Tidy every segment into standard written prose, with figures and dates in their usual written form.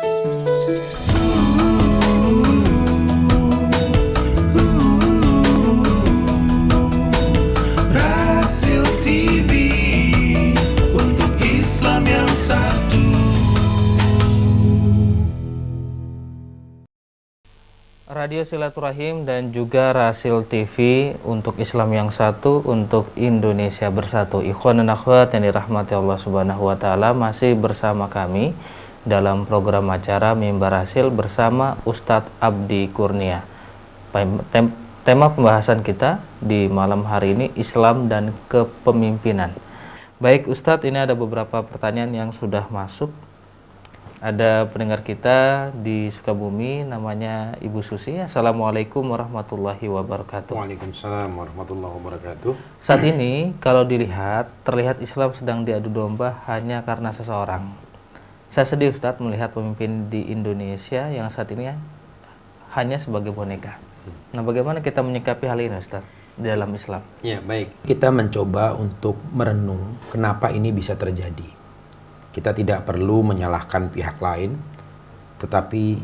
Rasil TV untuk Islam yang satu. Radio Silaturahim dan juga Rasil TV untuk Islam yang satu, untuk Indonesia bersatu. Ikhwan dan akhwat yang dirahmati Allah Subhanahu wa taala, masih bersama kami dalam program acara Mimbar Rasil bersama Ustadz Abdi Kurnia. Tema pembahasan kita di malam hari ini Islam dan kepemimpinan. Baik Ustadz, ini ada beberapa pertanyaan yang sudah masuk. Ada pendengar kita di Sukabumi, namanya Ibu Susi. Assalamualaikum warahmatullahi wabarakatuh. Waalaikumsalam warahmatullahi wabarakatuh. Saat ini kalau dilihat, terlihat Islam sedang diadu domba hanya karena seseorang. Saya sedih Ustadz melihat pemimpin di Indonesia yang saat ini hanya sebagai boneka. Nah, bagaimana kita menyikapi hal ini Ustadz di dalam Islam? Ya, baik. Kita mencoba untuk merenung kenapa ini bisa terjadi. Kita tidak perlu menyalahkan pihak lain, tetapi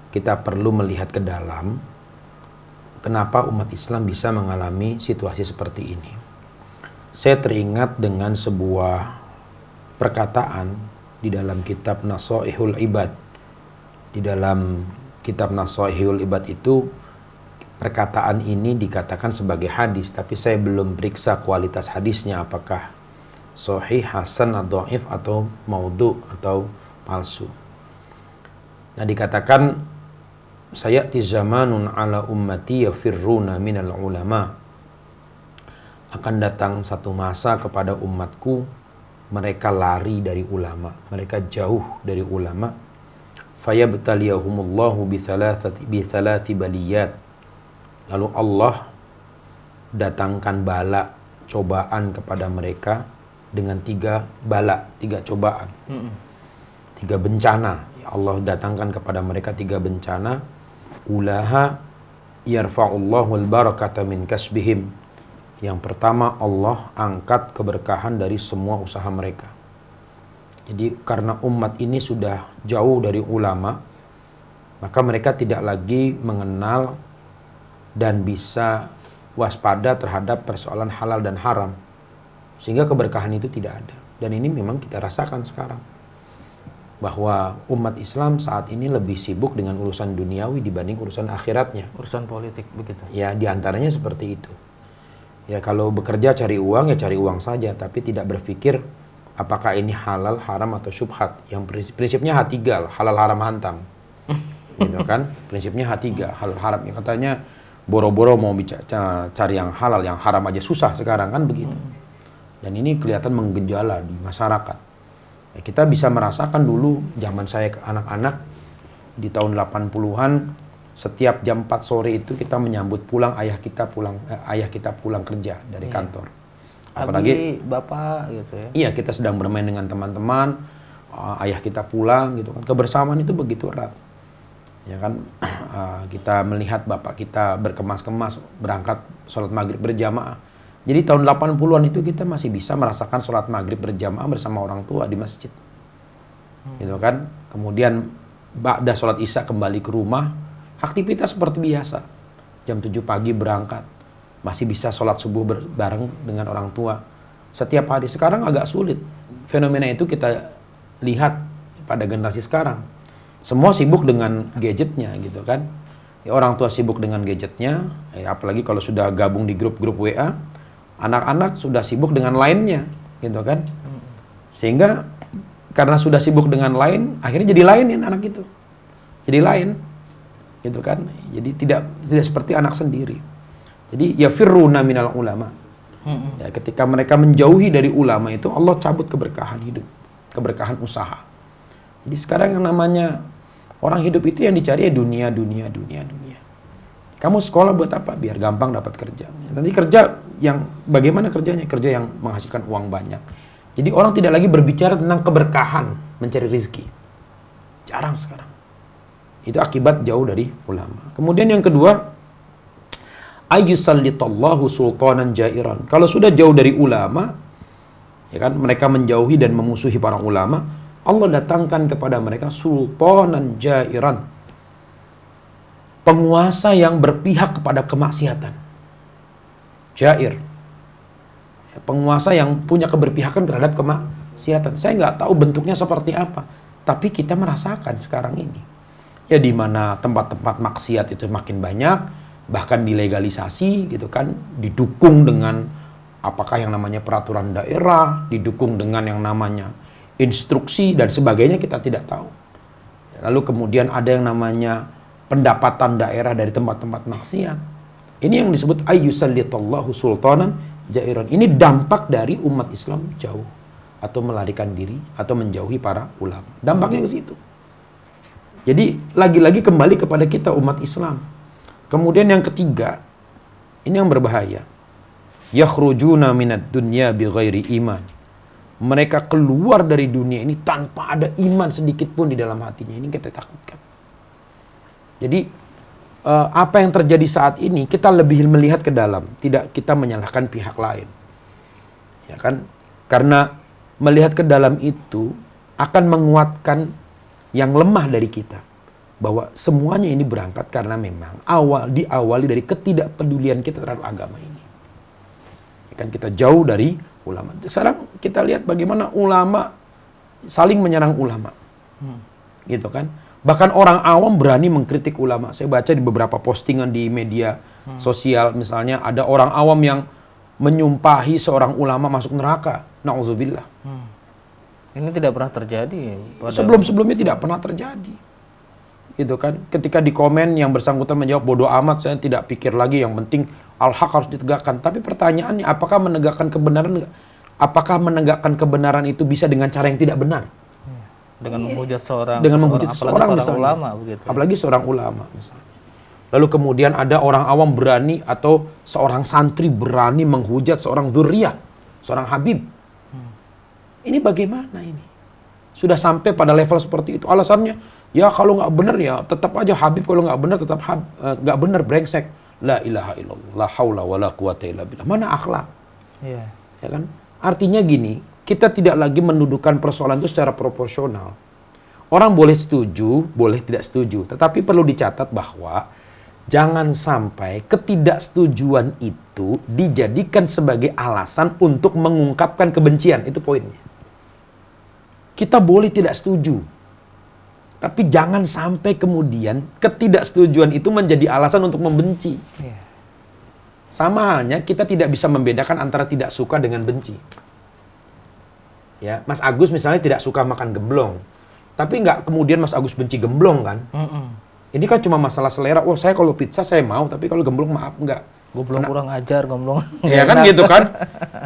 kita perlu melihat ke dalam kenapa umat Islam bisa mengalami situasi seperti ini. Saya teringat dengan sebuah perkataan di dalam kitab Nasaihul Ibad. Di dalam kitab Nasaihul Ibad itu perkataan ini dikatakan sebagai hadis, tapi saya belum periksa kualitas hadisnya apakah sahih, hasan, atau dhaif, atau maudhu, atau palsu. Nah, dikatakan sayati zamanun ala ummati yafirruna minal ulama. Akan datang satu masa kepada umatku mereka lari dari ulama, mereka jauh dari ulama. Fayabtaliyahumullahu bithalati baliyat. Lalu Allah datangkan bala, cobaan kepada mereka dengan 3 bala, 3 cobaan, 3 bencana. Allah datangkan kepada mereka 3 bencana. Ulaha yarfa'ullahu al-barakata min kasbihim. Yang pertama, Allah angkat keberkahan dari semua usaha mereka. Jadi karena umat ini sudah jauh dari ulama, maka mereka tidak lagi mengenal dan bisa waspada terhadap persoalan halal dan haram, sehingga keberkahan itu tidak ada. Dan ini memang kita rasakan sekarang, bahwa umat Islam saat ini lebih sibuk dengan urusan duniawi dibanding urusan akhiratnya. Urusan politik begitu. Ya, diantaranya seperti itu. Ya, kalau bekerja cari uang, ya cari uang saja, tapi tidak berpikir apakah ini halal, haram, atau syubhat. Yang prinsipnya H3, halal, haram, hantam. Gitu kan? Prinsipnya H3, halal, haram. Ya, katanya boro-boro mau bicara cari yang halal, yang haram aja susah sekarang kan begitu. Dan ini kelihatan menggejala di masyarakat. Ya, kita bisa merasakan dulu zaman saya ke anak-anak di tahun 80-an, setiap jam 4 sore itu kita menyambut pulang ayah kita pulang kerja dari kantor. Apalagi bapak gitu ya. Iya, kita sedang bermain dengan teman-teman, ayah kita pulang gitu kan. Kebersamaan itu begitu erat. Ya kan, kita melihat bapak kita berkemas-kemas berangkat sholat maghrib berjamaah. Jadi tahun 80-an itu kita masih bisa merasakan sholat maghrib berjamaah bersama orang tua di masjid. Gitu kan. Kemudian ba'da sholat isya kembali ke rumah, aktivitas seperti biasa. Jam 7 pagi berangkat, masih bisa sholat subuh bareng dengan orang tua setiap hari. Sekarang agak sulit. Fenomena itu kita lihat pada generasi sekarang. Semua sibuk dengan gadgetnya gitu kan. Ya, orang tua sibuk dengan gadgetnya, ya, apalagi kalau sudah gabung di grup-grup WA, anak-anak sudah sibuk dengan lainnya gitu kan. Sehingga karena sudah sibuk dengan lain, akhirnya jadi lain anak itu. Jadi lain gitu kan. Jadi tidak seperti anak sendiri. Jadi yafirruna minal ulama. Ya, ketika mereka menjauhi dari ulama itu, Allah cabut keberkahan hidup, keberkahan usaha. Jadi sekarang yang namanya orang hidup itu yang dicari ya dunia. Kamu sekolah buat apa? Biar gampang dapat kerja. Nanti kerja yang bagaimana kerjanya? Kerja yang menghasilkan uang banyak. Jadi orang tidak lagi berbicara tentang keberkahan mencari rezeki. Jarang sekarang. Itu akibat jauh dari ulama. Kemudian yang kedua, ayyusallitallahu sultanan jairan. Kalau sudah jauh dari ulama, ya kan, mereka menjauhi dan memusuhi para ulama, Allah datangkan kepada mereka sultanan jairan, penguasa yang berpihak kepada kemaksiatan. Jair, penguasa yang punya keberpihakan terhadap kemaksiatan. Saya nggak tahu bentuknya seperti apa, tapi kita merasakan sekarang ini. Ya di mana tempat-tempat maksiat itu makin banyak, bahkan dilegalisasi gitu kan, didukung dengan apakah yang namanya peraturan daerah, didukung dengan yang namanya instruksi dan sebagainya, kita tidak tahu. Lalu kemudian ada yang namanya pendapatan daerah dari tempat-tempat maksiat. Ini yang disebut ayyusallitallahu sultanan jairan. Ini dampak dari umat Islam jauh atau melarikan diri atau menjauhi para ulama. Dampaknya ke situ. Jadi lagi-lagi kembali kepada kita umat Islam. Kemudian yang ketiga, ini yang berbahaya. Yakhrujuna minad dunya bighairi iman. Mereka keluar dari dunia ini tanpa ada iman sedikit pun di dalam hatinya. Ini kita takutkan. Jadi apa yang terjadi saat ini kita lebih melihat ke dalam, tidak kita menyalahkan pihak lain. Ya kan? Karena melihat ke dalam itu akan menguatkan yang lemah dari kita. Bahwa semuanya ini berangkat karena memang diawali dari ketidakpedulian kita terhadap agama ini. Ya kan, kita jauh dari ulama. Sekarang kita lihat bagaimana ulama saling menyerang ulama. Gitu kan? Bahkan orang awam berani mengkritik ulama. Saya baca di beberapa postingan di media sosial, misalnya ada orang awam yang menyumpahi seorang ulama masuk neraka. Na'udzubillah. Ini tidak pernah terjadi. Sebelum-sebelumnya tidak pernah terjadi. Gitu kan? Ketika di komen yang bersangkutan menjawab bodoh amat, saya tidak pikir lagi, yang penting al-haq harus ditegakkan. Tapi pertanyaannya, apakah menegakkan kebenaran? Apakah menegakkan kebenaran itu bisa dengan cara yang tidak benar? Dengan menghujat seorang misalnya, ulama begitu. Apalagi seorang ulama misalnya. Lalu kemudian ada orang awam berani atau seorang santri berani menghujat seorang dzurriyah, seorang habib. Ini bagaimana ini? Sudah sampai pada level seperti itu. Alasannya, ya kalau nggak benar ya tetap aja habib, kalau nggak benar tetap nggak benar, brengsek. La ilaha illallah, la haula wala quwata illa billah. Mana akhlak? Iya. Ya kan? Artinya gini, kita tidak lagi mendudukan persoalan itu secara proporsional. Orang boleh setuju, boleh tidak setuju. Tetapi perlu dicatat bahwa jangan sampai ketidaksetujuan itu dijadikan sebagai alasan untuk mengungkapkan kebencian. Itu poinnya. Kita boleh tidak setuju. Tapi jangan sampai kemudian ketidaksetujuan itu menjadi alasan untuk membenci. Iya. Sama halnya kita tidak bisa membedakan antara tidak suka dengan benci. Ya, Mas Agus misalnya tidak suka makan gemblong, tapi nggak kemudian Mas Agus benci gemblong kan? Ini kan cuma masalah selera. Oh, saya kalau pizza saya mau, tapi kalau gemblong maaf nggak. Gemblong kurang ajar, gemblong. Ya kan gitu kan?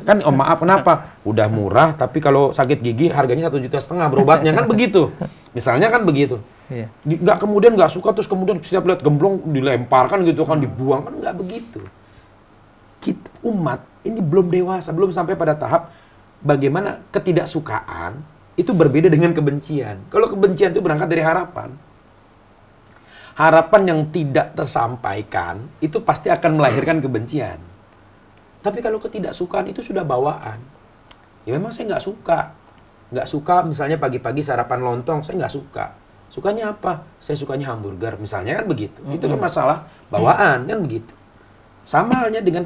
Kan oh maaf kenapa? Udah murah, tapi kalau sakit gigi harganya 1,5 juta berobatnya kan begitu. Misalnya kan begitu. Iya. Nggak kemudian nggak suka terus kemudian setiap lihat gemblong dilemparkan gitu kan, dibuang kan, nggak begitu. Kita umat ini belum dewasa, belum sampai pada tahap bagaimana ketidaksukaan itu berbeda dengan kebencian. Kalau kebencian itu berangkat dari harapan. Harapan yang tidak tersampaikan itu pasti akan melahirkan kebencian. Tapi kalau ketidaksukaan itu sudah bawaan. Ya memang saya nggak suka. Nggak suka misalnya pagi-pagi sarapan lontong, saya nggak suka. Sukanya apa? Saya sukanya hamburger misalnya, kan begitu. Itu kan masalah bawaan, kan begitu. Sama halnya dengan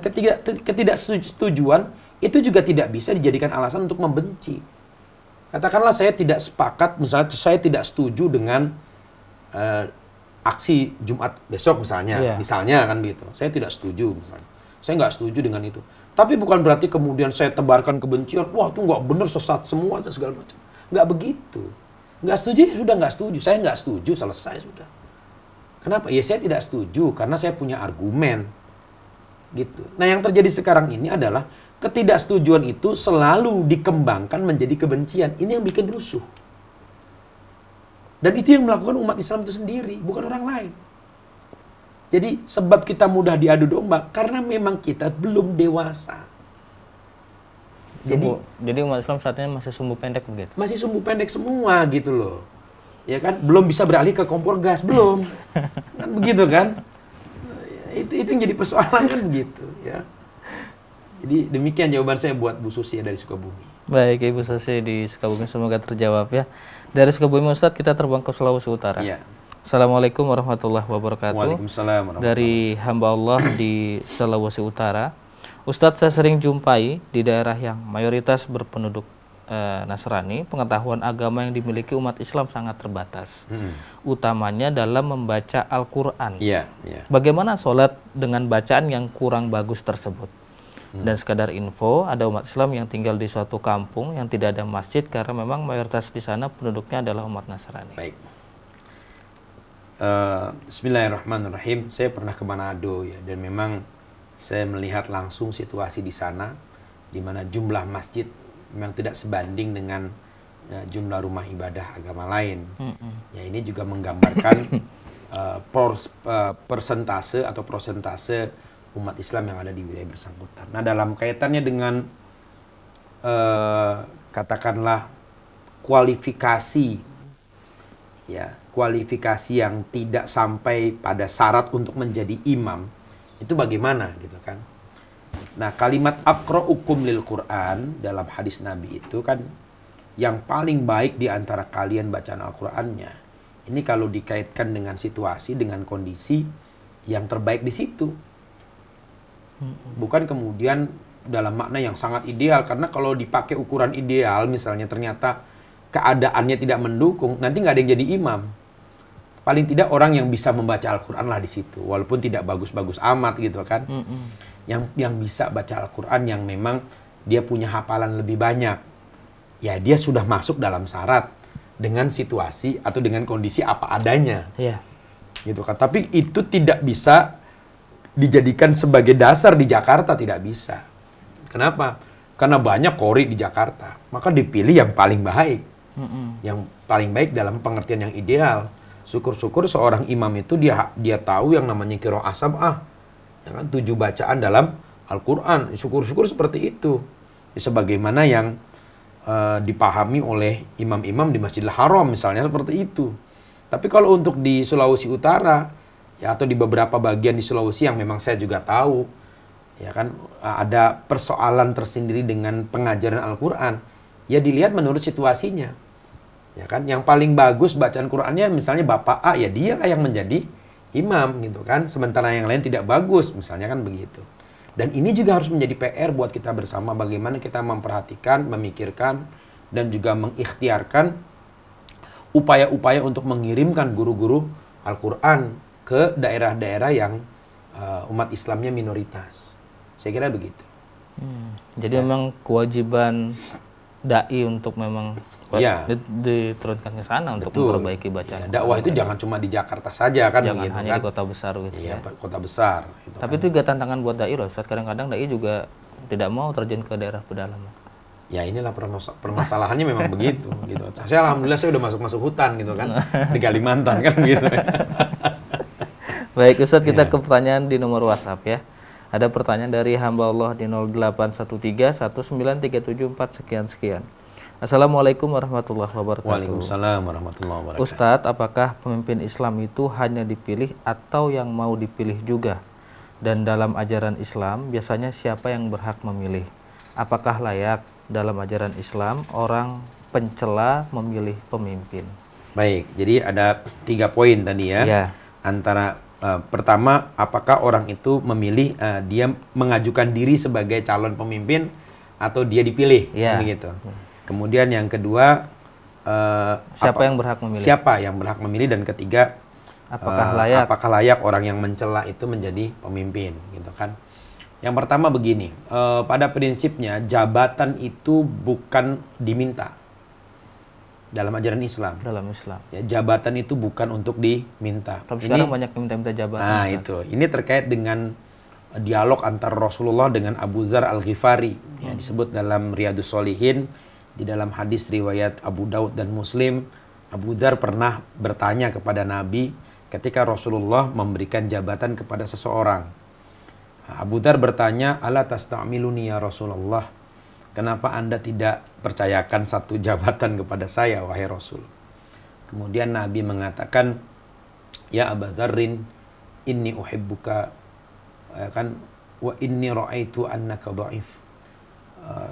ketidaksetujuan, itu juga tidak bisa dijadikan alasan untuk membenci. Katakanlah saya tidak sepakat, misalnya saya tidak setuju dengan aksi Jumat besok misalnya, misalnya kan gitu. Saya tidak setuju misalnya. Saya nggak setuju dengan itu. Tapi bukan berarti kemudian saya tebarkan kebencian, wah itu nggak benar, sesat semua dan segala macam. Nggak begitu. Nggak setuju ya sudah nggak setuju. Saya nggak setuju, selesai sudah. Kenapa? Ya saya tidak setuju karena saya punya argumen. Gitu. Nah yang terjadi sekarang ini adalah ketidaksetujuan itu selalu dikembangkan menjadi kebencian. Ini yang bikin rusuh. Dan itu yang melakukan umat Islam itu sendiri, bukan orang lain. Jadi sebab kita mudah diadu domba karena memang kita belum dewasa. Jadi umat Islam saat ini masih sumbu pendek begitu. Masih sumbu pendek semua gitu loh. Ya kan? Belum bisa beralih ke kompor gas, belum. Kan begitu kan? Itu yang jadi persoalan kan begitu ya. Jadi demikian jawaban saya buat Bu Susi dari Sukabumi. Baik, Ibu Susi di Sukabumi semoga terjawab ya. Dari Sukabumi Ustadz kita terbang ke Sulawesi Utara. Iya. Assalamualaikum warahmatullahi wabarakatuh. Waalaikumsalam warahmatullahi Dari hamba Allah di Sulawesi Utara. Ustadz, saya sering jumpai di daerah yang mayoritas berpenduduk Nasrani, pengetahuan agama yang dimiliki umat Islam sangat terbatas. Utamanya dalam membaca Al-Quran. Iya, iya. Bagaimana sholat dengan bacaan yang kurang bagus tersebut? Dan sekadar info, ada umat Islam yang tinggal di suatu kampung yang tidak ada masjid karena memang mayoritas di sana penduduknya adalah umat Nasrani. Baik. Bismillahirrahmanirrahim. Saya pernah ke Manado ya, dan memang saya melihat langsung situasi di sana, di mana jumlah masjid memang tidak sebanding dengan jumlah rumah ibadah agama lain. Ya, ini juga menggambarkan persentase atau prosentase umat Islam yang ada di wilayah bersangkutan. Nah, dalam kaitannya dengan katakanlah kualifikasi, ya, kualifikasi yang tidak sampai pada syarat untuk menjadi imam, itu bagaimana gitu kan? Nah, kalimat aqra'ukum lil Quran dalam hadis Nabi itu kan yang paling baik di antara kalian bacaan Al-Qur'annya. Ini kalau dikaitkan dengan situasi, dengan kondisi, yang terbaik di situ. Bukan kemudian dalam makna yang sangat ideal, karena kalau dipakai ukuran ideal misalnya ternyata keadaannya tidak mendukung, nanti nggak ada yang jadi imam. Paling tidak orang yang bisa membaca Al-Quran lah di situ, walaupun tidak bagus-bagus amat gitu kan. Yang bisa baca Al-Quran, yang memang dia punya hafalan lebih banyak, ya dia sudah masuk dalam syarat dengan situasi atau dengan kondisi apa adanya. Gitu kan. Tapi itu tidak bisa dijadikan sebagai dasar di Jakarta, tidak bisa. Kenapa? Karena banyak qori di Jakarta, maka dipilih yang paling baik. Yang paling baik dalam pengertian yang ideal. Syukur-syukur seorang imam itu dia tahu yang namanya qiraah sab'ah, ya kan, 7 bacaan dalam Al-Quran. Syukur-syukur seperti itu, sebagaimana yang dipahami oleh imam-imam di Masjidil Haram misalnya, seperti itu. Tapi kalau untuk di Sulawesi Utara, ya, atau di beberapa bagian di Sulawesi yang memang saya juga tahu, ya kan, ada persoalan tersendiri dengan pengajaran Al-Quran, ya dilihat menurut situasinya. Ya kan, yang paling bagus bacaan Qur'annya misalnya Bapak A, ya dia lah yang menjadi imam gitu kan. Sementara yang lain tidak bagus, misalnya kan begitu. Dan ini juga harus menjadi PR buat kita bersama, bagaimana kita memperhatikan, memikirkan, dan juga mengikhtiarkan upaya-upaya untuk mengirimkan guru-guru Al-Quran ke daerah-daerah yang umat Islamnya minoritas. Saya kira begitu. Jadi memang kewajiban dai untuk memang diturunkan ke sana untuk memperbaiki bacaan. Dakwah itu jangan cuma di Jakarta saja kan, jangan begitu, hanya kan? di kota besar gitu. Iya, kota besar. Gitu, tapi kan? itu juga tantangan buat dai loh. Kadang-kadang dai juga tidak mau terjun ke daerah pedalaman. Ya inilah permasalahannya memang begitu. Gitu. Saya alhamdulillah saya udah masuk hutan gitu kan, di Kalimantan kan gitu. Baik Ustadz, kita ke pertanyaan di nomor WhatsApp ya. Ada pertanyaan dari hamba Allah di 0813 sekian. Assalamualaikum warahmatullahi wabarakatuh. Waalaikumsalam warahmatullahi wabarakatuh. Ustadz, apakah pemimpin Islam itu hanya dipilih atau yang mau dipilih juga? Dan dalam ajaran Islam, biasanya siapa yang berhak memilih? Apakah layak dalam ajaran Islam orang pencela memilih pemimpin? Baik, jadi ada 3 poin tadi ya. Antara pertama, apakah orang itu memilih, dia mengajukan diri sebagai calon pemimpin atau dia dipilih, begitu. Kemudian yang kedua, siapa yang berhak memilih? Siapa yang berhak memilih, dan ketiga, apakah layak orang yang mencela itu menjadi pemimpin, gitu kan? Yang pertama begini, pada prinsipnya jabatan itu bukan diminta dalam ajaran Islam. Dalam Islam. Ya, jabatan itu bukan untuk diminta. Tapi sekarang banyak yang minta-minta jabatan. Nah, itu. Ini terkait dengan dialog antara Rasulullah dengan Abu Dzar Al-Ghifari, ya, disebut dalam Riyadhus Shalihin. Di dalam hadis riwayat Abu Daud dan Muslim, Abu Dzar pernah bertanya kepada Nabi ketika Rasulullah memberikan jabatan kepada seseorang. Abu Dzar bertanya, "Ala tasta'miluni ya Rasulullah? Kenapa Anda tidak percayakan satu jabatan kepada saya, wahai Rasul?" Kemudian Nabi mengatakan, "Ya Abu Dzarrin, inni uhibbuka, kan, wa inni ra'aitu annaka dha'if.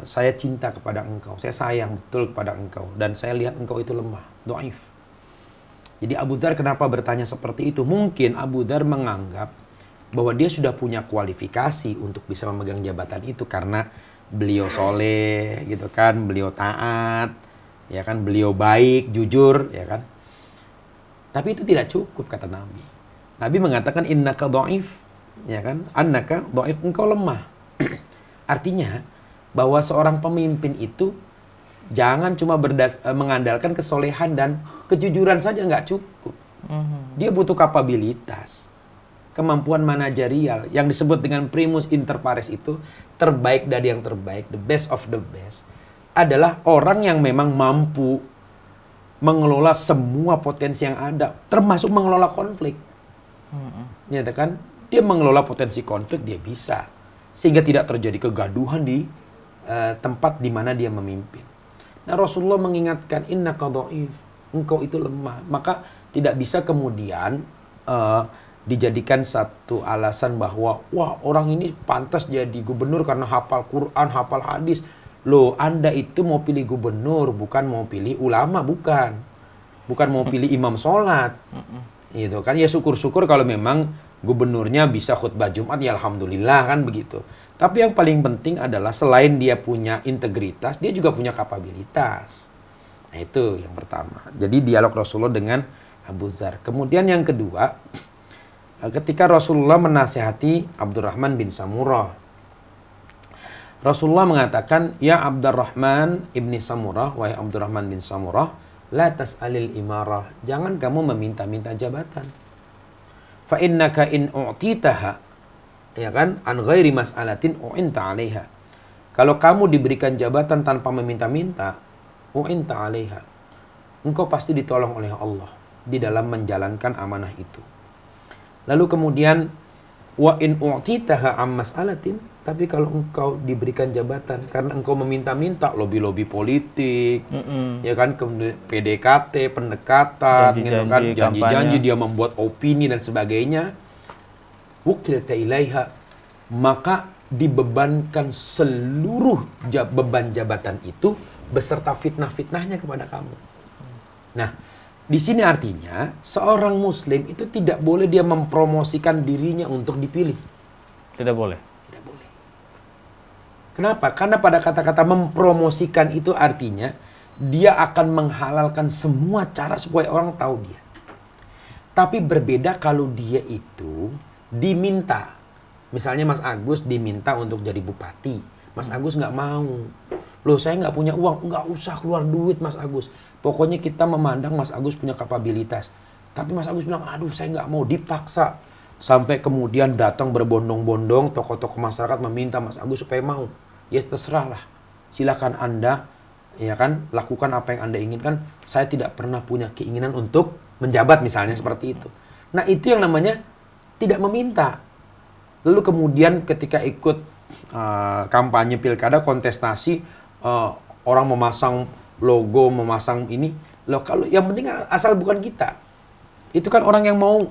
saya cinta kepada engkau, saya sayang betul kepada engkau, dan saya lihat engkau itu lemah, dhaif. Jadi Abu Dzar kenapa bertanya seperti itu? Mungkin Abu Dzar menganggap bahwa dia sudah punya kualifikasi untuk bisa memegang jabatan itu karena beliau soleh, gitu kan, beliau taat, ya kan, beliau baik, jujur, ya kan. Tapi itu tidak cukup, kata Nabi. Nabi mengatakan innaka dhaif, ya kan, annaka dhaif, engkau lemah. Artinya bahwa seorang pemimpin itu jangan cuma mengandalkan kesolehan dan kejujuran saja, nggak cukup. Dia butuh kapabilitas, kemampuan manajerial yang disebut dengan primus inter pares, itu terbaik dari yang terbaik, the best of the best, adalah orang yang memang mampu mengelola semua potensi yang ada, termasuk mengelola konflik. Nyatakan dia mengelola potensi konflik, dia bisa, sehingga tidak terjadi kegaduhan di tempat di mana dia memimpin. Nah, Rasulullah mengingatkan innaka dhaif, engkau itu lemah. Maka tidak bisa kemudian dijadikan satu alasan bahwa wah, orang ini pantas jadi gubernur karena hafal Quran, hafal hadis. Loh, Anda itu mau pilih gubernur, bukan mau pilih ulama, bukan mau pilih imam sholat, gitu kan. Ya syukur-syukur kalau memang gubernurnya bisa khutbah Jumat, ya alhamdulillah, kan begitu. Tapi yang paling penting adalah selain dia punya integritas, dia juga punya kapabilitas. Nah, itu yang pertama. Jadi dialog Rasulullah dengan Abu Dzar. Kemudian yang kedua, ketika Rasulullah menasihati Abdurrahman bin Samurah, Rasulullah mengatakan, ya Abdurrahman ibni Samurah, wahai Abdurrahman bin Samurah, la tas'alil imarah, jangan kamu meminta-minta jabatan. Fa innaka in u'titaha, ya kan, an ghairi mas'alatin u'inta 'alaiha. Kalau kamu diberikan jabatan tanpa meminta-minta, u'inta 'alaiha, engkau pasti ditolong oleh Allah di dalam menjalankan amanah itu. Lalu kemudian wa in u'titaha am mas'alatin, tapi kalau engkau diberikan jabatan karena engkau meminta-minta, lobi-lobi politik, ya kan, PDKT, pendekatan, gitu kan, janji-janji, dia membuat opini dan sebagainya, wukilta ilaiha, maka dibebankan seluruh beban jabatan itu beserta fitnah-fitnahnya kepada kamu. Nah, di sini artinya seorang muslim itu tidak boleh dia mempromosikan dirinya untuk dipilih. Tidak boleh. Tidak boleh. Kenapa? Karena pada kata-kata mempromosikan itu artinya dia akan menghalalkan semua cara supaya orang tahu dia. Tapi berbeda kalau dia itu diminta. Misalnya Mas Agus diminta untuk jadi bupati. Mas Agus nggak mau. Loh, saya nggak punya uang. Nggak usah keluar duit, Mas Agus. Pokoknya kita memandang Mas Agus punya kapabilitas. Tapi Mas Agus bilang, aduh saya nggak mau, dipaksa. Sampai kemudian datang berbondong-bondong tokoh-tokoh masyarakat meminta Mas Agus supaya mau. Ya terserahlah. Silakan Anda, ya kan, lakukan apa yang Anda inginkan. Saya tidak pernah punya keinginan untuk menjabat, misalnya seperti itu. Nah, itu yang namanya tidak meminta. Lalu kemudian ketika ikut kampanye pilkada, kontestasi, orang memasang logo, memasang ini, loh, kalau yang penting asal bukan kita. Itu kan orang yang mau,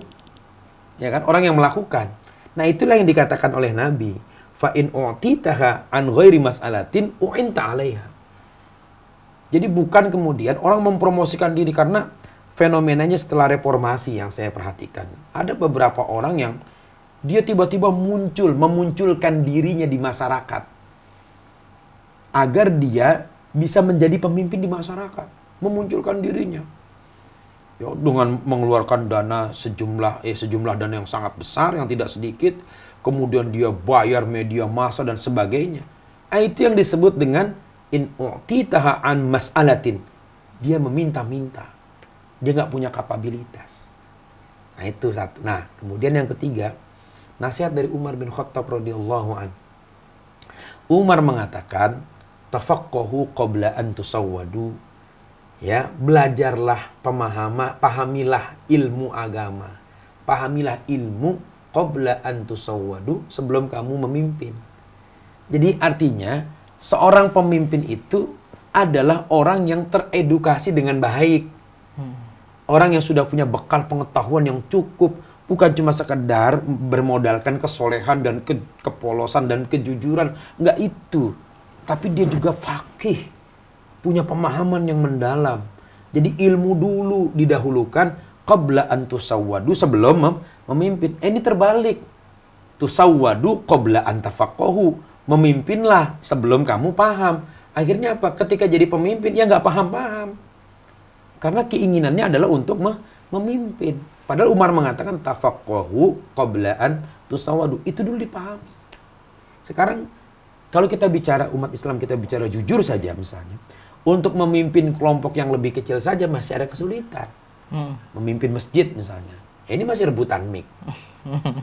ya kan, orang yang melakukan. Nah, itulah yang dikatakan oleh Nabi, fa in u'titaha an ghairi mas'alatin u'inta 'alaiha. Jadi bukan kemudian orang mempromosikan diri, karena fenomenanya setelah reformasi yang saya perhatikan, ada beberapa orang yang dia tiba-tiba memunculkan dirinya di masyarakat agar dia bisa menjadi pemimpin di masyarakat, memunculkan dirinya. Ya, dengan mengeluarkan dana sejumlah dana yang sangat besar, yang tidak sedikit, kemudian dia bayar media massa dan sebagainya. Nah, itu yang disebut dengan in u'titaha an mas'alatin. Dia meminta-minta. Dia nggak punya kapabilitas. Nah, itu satu. Nah, kemudian yang ketiga, nasihat dari Umar bin Khattab radhiyallahu an. Umar mengatakan, tafaqqahu qabla an tusawwadu. Ya, belajarlah, pahamilah ilmu agama. Pahamilah ilmu qabla an tusawwadu, sebelum kamu memimpin. Jadi artinya seorang pemimpin itu adalah orang yang teredukasi dengan baik. Orang yang sudah punya bekal pengetahuan yang cukup, bukan cuma sekedar bermodalkan kesolehan dan kepolosan dan kejujuran. Enggak itu. tapi dia juga faqih, punya pemahaman yang mendalam. Jadi ilmu dulu didahulukan qabla an tusawwadu, sebelum memimpin. Ini terbalik. Tusawwadu qabla an tafaqahu, memimpinlah sebelum kamu paham. Akhirnya apa? Ketika jadi pemimpin ya nggak paham-paham. Karena keinginannya adalah untuk memimpin. Padahal Umar mengatakan tafaqahu qabla an tusawwadu. Itu dulu dipahami. Sekarang kalau kita bicara umat Islam, kita bicara jujur saja misalnya, untuk memimpin kelompok yang lebih kecil saja masih ada kesulitan. Memimpin masjid misalnya. Ini masih rebutan mic.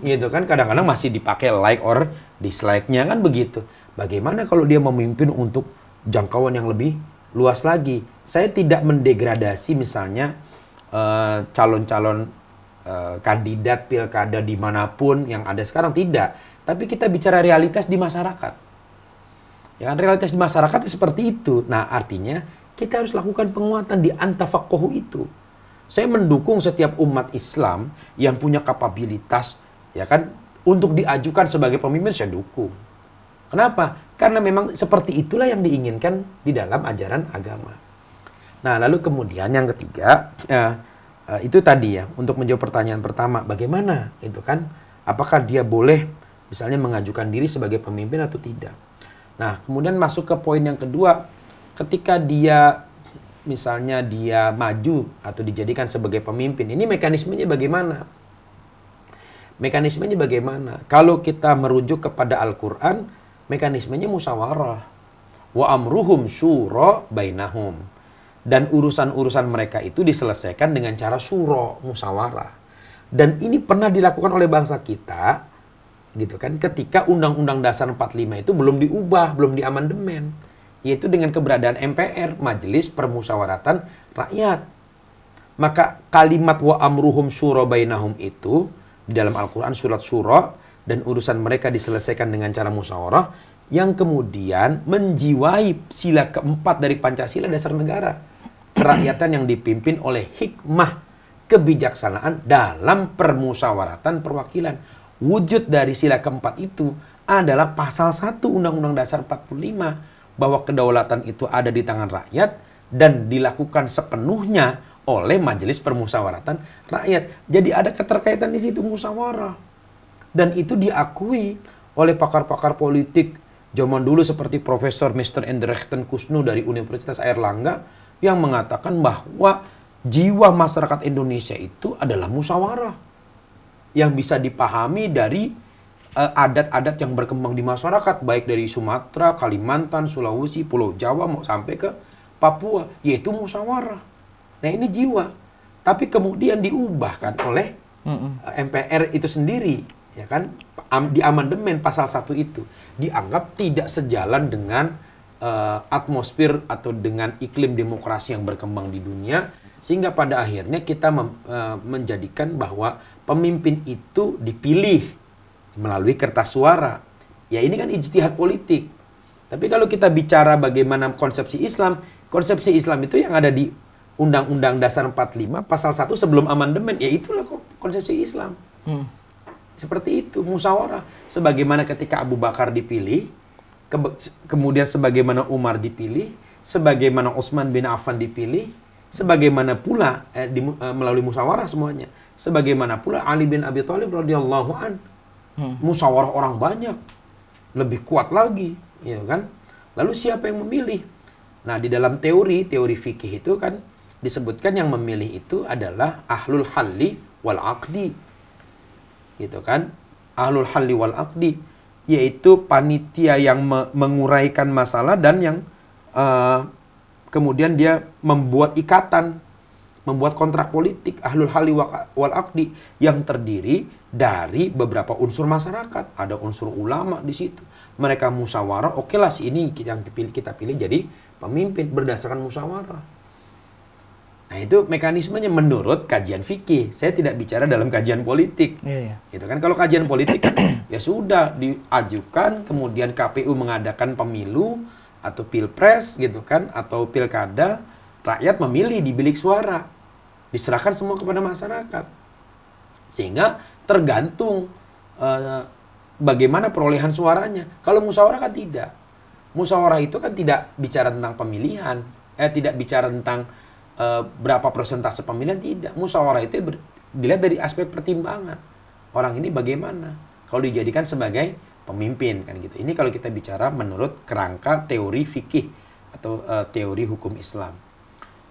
Gitu kan, kadang-kadang masih dipakai like or dislike-nya kan begitu. Bagaimana kalau dia memimpin untuk jangkauan yang lebih luas lagi? Saya tidak mendegradasi misalnya calon-calon kandidat pilkada dimanapun yang ada sekarang, tidak. Tapi kita bicara realitas di masyarakat. Ya kan, realitas di masyarakat seperti itu. Nah, artinya kita harus lakukan penguatan di antafaqahu itu. Saya mendukung setiap umat Islam yang punya kapabilitas, ya kan, untuk diajukan sebagai pemimpin, saya dukung. Kenapa? Karena memang seperti itulah yang diinginkan di dalam ajaran agama. Nah, lalu kemudian yang ketiga, itu tadi ya, untuk menjawab pertanyaan pertama, bagaimana itu kan, apakah dia boleh misalnya mengajukan diri sebagai pemimpin atau tidak. Nah, kemudian masuk ke poin yang kedua, ketika dia misalnya dia maju atau dijadikan sebagai pemimpin, ini mekanismenya bagaimana? Mekanismenya bagaimana? Kalau kita merujuk kepada Al-Quran, mekanismenya musyawarah. Wa amruhum syura bainahum. Dan urusan-urusan mereka itu diselesaikan dengan cara syura, musyawarah. Dan ini pernah dilakukan oleh bangsa kita, gitu kan, ketika Undang-Undang Dasar 45 itu belum diubah, belum diamandemen, yaitu dengan keberadaan MPR, Majelis Permusyawaratan Rakyat. Maka kalimat wa amruhum syura bainahum itu di dalam Al-Quran surat Syura, dan urusan mereka diselesaikan dengan cara musyawarah, yang kemudian menjiwai sila keempat dari Pancasila dasar negara, kerakyatan yang dipimpin oleh hikmah kebijaksanaan dalam permusyawaratan perwakilan. Wujud dari sila keempat itu adalah pasal 1 Undang-Undang Dasar 45, bahwa kedaulatan itu ada di tangan rakyat dan dilakukan sepenuhnya oleh Majelis Permusyawaratan Rakyat. Jadi ada keterkaitan di situ, musyawarah. Dan itu diakui oleh pakar-pakar politik zaman dulu seperti Profesor Mr. Endrechten Kusnu dari Universitas Airlangga, yang mengatakan bahwa jiwa masyarakat Indonesia itu adalah musyawarah, yang bisa dipahami dari adat-adat yang berkembang di masyarakat, baik dari Sumatera, Kalimantan, Sulawesi, Pulau Jawa, mau sampai ke Papua, yaitu musyawarah. Nah, ini jiwa. Tapi kemudian diubahkan oleh MPR itu sendiri, ya kan? Di amandemen pasal 1 itu dianggap tidak sejalan dengan atmosfer atau dengan iklim demokrasi yang berkembang di dunia, sehingga pada akhirnya kita menjadikan bahwa pemimpin itu dipilih melalui kertas suara. Ya, ini kan ijtihad politik. Tapi kalau kita bicara bagaimana konsepsi Islam itu yang ada di Undang-Undang Dasar 45 pasal 1 sebelum amandemen, ya itulah konsepsi Islam. Seperti itu, musyawarah. Sebagaimana ketika Abu Bakar dipilih, kemudian sebagaimana Umar dipilih, sebagaimana Utsman bin Affan dipilih, sebagaimana pula melalui musyawarah semuanya. Sebagaimana pula Ali bin Abi Thalib radhiyallahu an, musyawarah orang banyak, lebih kuat lagi, ya kan? Lalu siapa yang memilih? Nah, di dalam teori fikih itu kan disebutkan yang memilih itu adalah ahlul halli wal aqdi, gitu kan? Ahlul halli wal aqdi, yaitu panitia yang menguraikan masalah dan yang kemudian dia membuat ikatan, membuat kontrak politik, ahlul halli wal aqdi, yang terdiri dari beberapa unsur masyarakat. Ada unsur ulama di situ. Mereka musyawarah, oke lah si ini yang kita pilih jadi pemimpin berdasarkan musyawarah. Nah, itu mekanismenya menurut kajian fikih. Saya tidak bicara dalam kajian politik. Gitu kan, kalau kajian politik kan ya sudah diajukan, kemudian KPU mengadakan pemilu atau pilpres gitu kan, atau pilkada, rakyat memilih di bilik suara, diserahkan semua kepada masyarakat, sehingga tergantung bagaimana perolehan suaranya. Kalau musyawarah kan tidak. Musyawarah itu kan tidak bicara tentang pemilihan, tidak bicara tentang berapa persentase pemilihan, tidak. Musyawarah itu dilihat dari aspek pertimbangan. Orang ini bagaimana kalau dijadikan sebagai pemimpin kan gitu. Ini kalau kita bicara menurut kerangka teori fikih atau teori hukum Islam.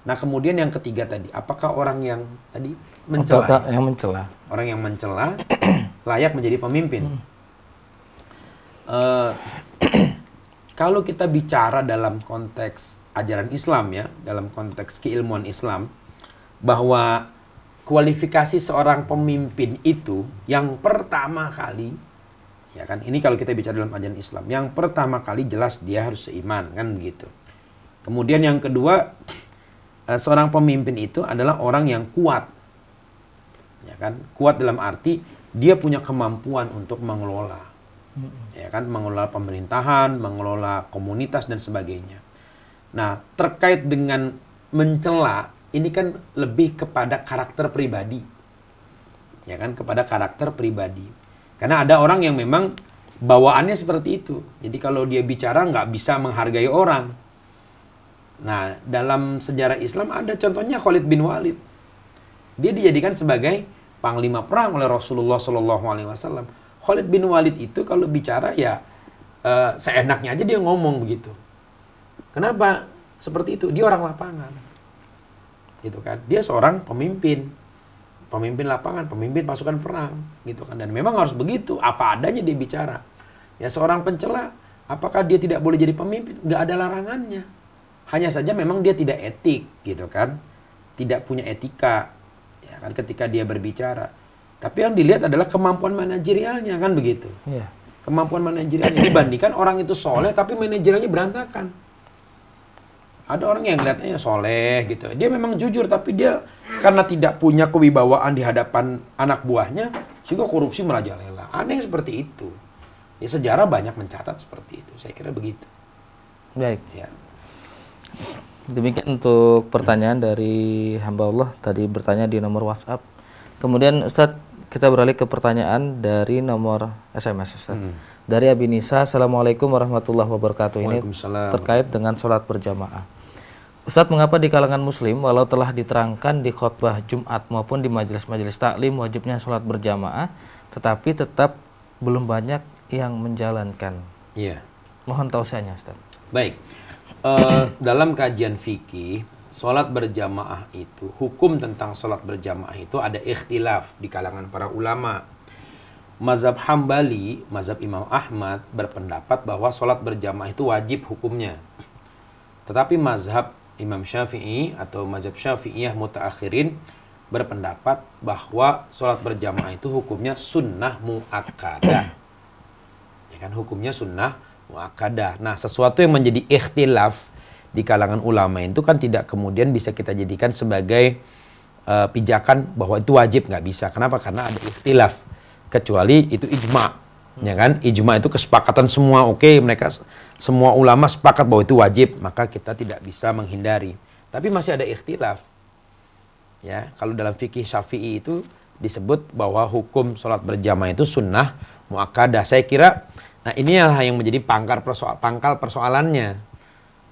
Nah, kemudian yang ketiga tadi, apakah orang yang tadi mencela? Apakah yang mencela? Orang yang mencela layak menjadi pemimpin. Kalau kita bicara dalam konteks ajaran Islam ya, dalam konteks keilmuan Islam, bahwa kualifikasi seorang pemimpin itu yang pertama kali, ya kan, ini kalau kita bicara dalam ajaran Islam, yang pertama kali jelas dia harus seiman, kan begitu. Kemudian yang kedua, seorang pemimpin itu adalah orang yang kuat, ya kan, kuat dalam arti dia punya kemampuan untuk mengelola, ya kan, mengelola pemerintahan, mengelola komunitas dan sebagainya. Nah, terkait dengan mencela, ini kan lebih kepada karakter pribadi, ya kan, kepada karakter pribadi. Karena ada orang yang memang bawaannya seperti itu. Jadi kalau dia bicara nggak bisa menghargai orang. Nah, dalam sejarah Islam ada contohnya Khalid bin Walid. Dia dijadikan sebagai panglima perang oleh Rasulullah SAW. Khalid bin Walid itu kalau bicara ya seenaknya aja dia ngomong begitu. Kenapa seperti itu? Dia orang lapangan, gitu kan? Dia seorang pemimpin lapangan, pemimpin pasukan perang, gitu kan? Dan memang harus begitu, apa adanya dia bicara. Ya, seorang pencela, apakah dia tidak boleh jadi pemimpin? Nggak ada larangannya. Hanya saja memang dia tidak etik, gitu kan? Tidak punya etika, ya kan? Ketika dia berbicara. Tapi yang dilihat adalah kemampuan manajerialnya, kan begitu? Iya. Kemampuan manajerialnya dibandingkan orang itu soleh tapi manajerialnya berantakan. Ada orang yang kelihatannya soleh gitu. Dia memang jujur tapi dia karena tidak punya kewibawaan di hadapan anak buahnya, sehingga korupsi merajalela. Aneh seperti itu. Ya, sejarah banyak mencatat seperti itu. Saya kira begitu. Baik. Ya. Demikian untuk pertanyaan dari hamba Allah tadi bertanya di nomor WhatsApp. Kemudian Ustadz, kita beralih ke pertanyaan dari nomor SMS Ustadz. Dari Abi Nisa, Assalamualaikum warahmatullahi wabarakatuh. Ini terkait dengan sholat berjamaah. Ustadz, mengapa di kalangan muslim walau telah diterangkan di khutbah Jumat maupun di majelis-majelis taklim wajibnya sholat berjamaah, tetapi tetap belum banyak yang menjalankan? Iya. Mohon tausiahnya Ustadz. Baik. Dalam kajian fikih, sholat berjamaah itu, hukum tentang sholat berjamaah itu ada ikhtilaf di kalangan para ulama. Mazhab Hambali, mazhab Imam Ahmad berpendapat bahwa sholat berjamaah itu wajib hukumnya. Tetapi mazhab Imam Syafi'i atau mazhab Syafi'iyah mutaakhirin berpendapat bahwa sholat berjamaah itu hukumnya sunnah muakkadah. Ya kan, hukumnya sunnah muakkadah. Nah, sesuatu yang menjadi ikhtilaf di kalangan ulama itu kan tidak kemudian bisa kita jadikan sebagai pijakan bahwa itu wajib, nggak bisa. Kenapa? Karena ada ikhtilaf. Kecuali itu ijma, ya kan? Ijma itu kesepakatan semua, oke, mereka semua ulama sepakat bahwa itu wajib, maka kita tidak bisa menghindari. Tapi masih ada ikhtilaf. Ya, kalau dalam fikih Syafi'i itu disebut bahwa hukum sholat berjamaah itu sunnah muakkadah. Saya kira, nah ini yang menjadi pangkal persoalannya,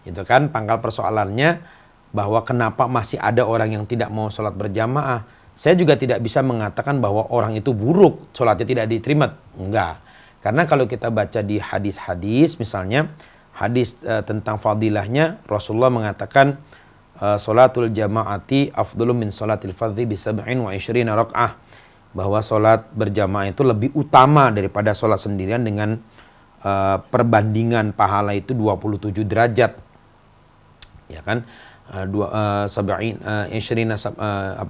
gitu kan? Pangkal persoalannya bahwa kenapa masih ada orang yang tidak mau sholat berjamaah. Saya juga tidak bisa mengatakan bahwa orang itu buruk, sholatnya tidak diterima. Enggak. Karena kalau kita baca di hadis-hadis, misalnya hadis tentang fadilahnya, Rasulullah mengatakan sholatul jamaati afdhalu min sholatil fardhi bi 27 raka'ah. Bahwa sholat berjamaah itu lebih utama daripada sholat sendirian dengan perbandingan pahala itu 27 derajat. Ya kan?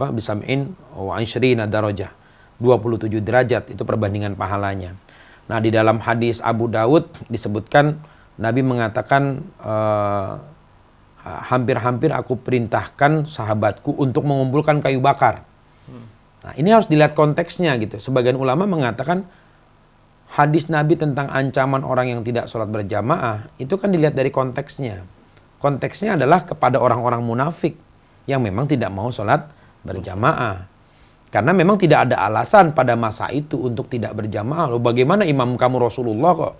Bisam'in wa 20 darajah, 27 derajat itu perbandingan pahalanya. Nah, di dalam hadis Abu Daud disebutkan Nabi mengatakan hampir-hampir aku perintahkan sahabatku untuk mengumpulkan kayu bakar. Nah, ini harus dilihat konteksnya gitu. Sebagian ulama mengatakan hadis Nabi tentang ancaman orang yang tidak sholat berjamaah itu kan dilihat dari konteksnya. Konteksnya adalah kepada orang-orang munafik yang memang tidak mau sholat berjamaah. Karena memang tidak ada alasan pada masa itu untuk tidak berjamaah. Loh, bagaimana imam kamu Rasulullah kok?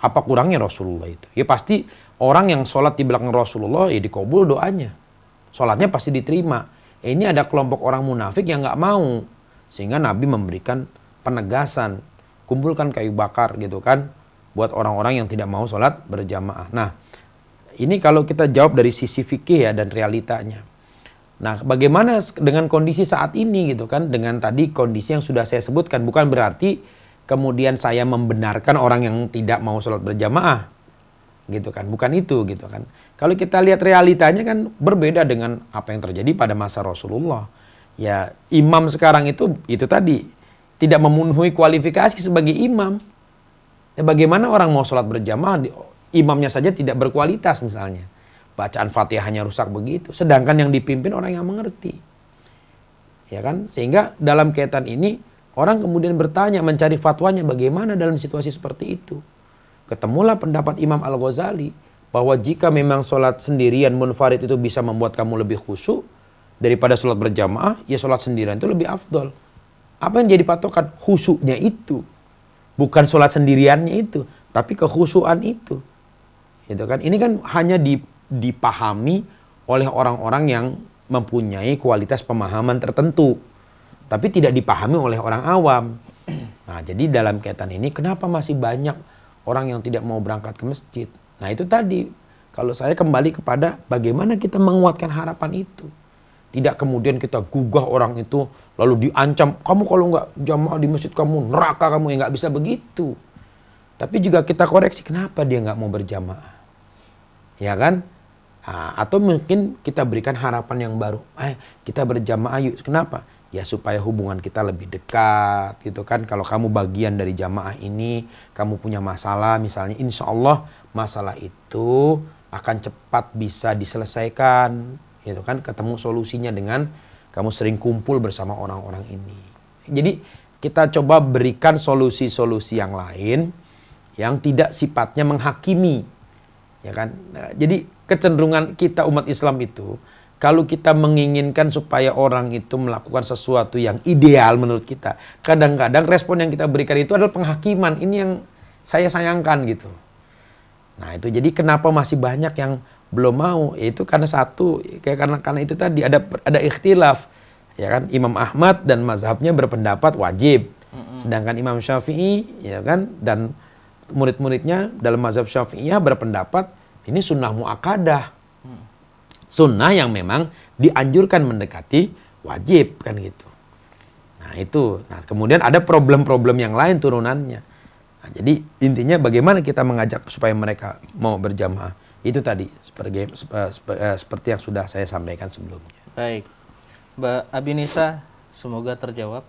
Apa kurangnya Rasulullah itu? Ya pasti orang yang sholat di belakang Rasulullah ya dikabul doanya. Sholatnya pasti diterima. Ini ada kelompok orang munafik yang nggak mau. Sehingga Nabi memberikan penegasan. Kumpulkan kayu bakar gitu kan. Buat orang-orang yang tidak mau sholat berjamaah. Nah, ini kalau kita jawab dari sisi fikih ya dan realitanya. Nah, bagaimana dengan kondisi saat ini gitu kan. Dengan tadi kondisi yang sudah saya sebutkan. Bukan berarti kemudian saya membenarkan orang yang tidak mau sholat berjamaah, gitu kan? Bukan itu, gitu kan? Kalau kita lihat realitanya kan berbeda dengan apa yang terjadi pada masa Rasulullah. Ya, imam sekarang itu tadi tidak memenuhi kualifikasi sebagai imam. Ya, bagaimana orang mau sholat berjamaah, imamnya saja tidak berkualitas misalnya, bacaan Fatihahnya rusak begitu. Sedangkan yang dipimpin orang yang mengerti, ya kan? Sehingga dalam kaitan ini orang kemudian bertanya, mencari fatwanya bagaimana dalam situasi seperti itu. Ketemulah pendapat Imam Al-Ghazali bahwa jika memang sholat sendirian munfarid itu bisa membuat kamu lebih khusyuk daripada sholat berjamaah, ya sholat sendirian itu lebih afdol. Apa yang jadi patokan? Khusyuknya itu. Bukan sholat sendiriannya itu, tapi kekhusyukan itu. Gitu kan? Ini kan hanya dipahami oleh orang-orang yang mempunyai kualitas pemahaman tertentu, tapi tidak dipahami oleh orang awam. Nah, jadi dalam kaitan ini kenapa masih banyak orang yang tidak mau berangkat ke masjid? Nah, itu tadi. Kalau saya kembali kepada bagaimana kita menguatkan harapan itu. Tidak kemudian kita gugah orang itu lalu diancam, kamu kalau nggak jamaah di masjid kamu neraka kamu, ya nggak bisa begitu. Tapi juga kita koreksi kenapa dia nggak mau berjamaah. Ya kan? Nah, atau mungkin kita berikan harapan yang baru. Kita berjamaah yuk. Kenapa? Ya supaya hubungan kita lebih dekat gitu kan. Kalau kamu bagian dari jamaah ini, kamu punya masalah misalnya, insya Allah masalah itu akan cepat bisa diselesaikan gitu kan. Ketemu solusinya dengan kamu sering kumpul bersama orang-orang ini. Jadi kita coba berikan solusi-solusi yang lain yang tidak sifatnya menghakimi, ya kan. Nah, jadi kecenderungan kita umat Islam itu, kalau kita menginginkan supaya orang itu melakukan sesuatu yang ideal menurut kita, kadang-kadang respon yang kita berikan itu adalah penghakiman. Ini yang saya sayangkan gitu. Nah itu jadi kenapa masih banyak yang belum mau? Itu karena satu, karena itu tadi ada ikhtilaf, ya kan. Imam Ahmad dan mazhabnya berpendapat wajib, sedangkan Imam Syafi'i, ya kan, dan murid-muridnya dalam mazhab Syafi'iyah berpendapat ini sunnah muakkadah. Sunnah yang memang dianjurkan mendekati wajib kan gitu. Nah itu, kemudian ada problem-problem yang lain turunannya. Nah, jadi intinya bagaimana kita mengajak supaya mereka mau berjamaah. Itu tadi seperti yang sudah saya sampaikan sebelumnya. Baik, Mbak Abinisa, semoga terjawab.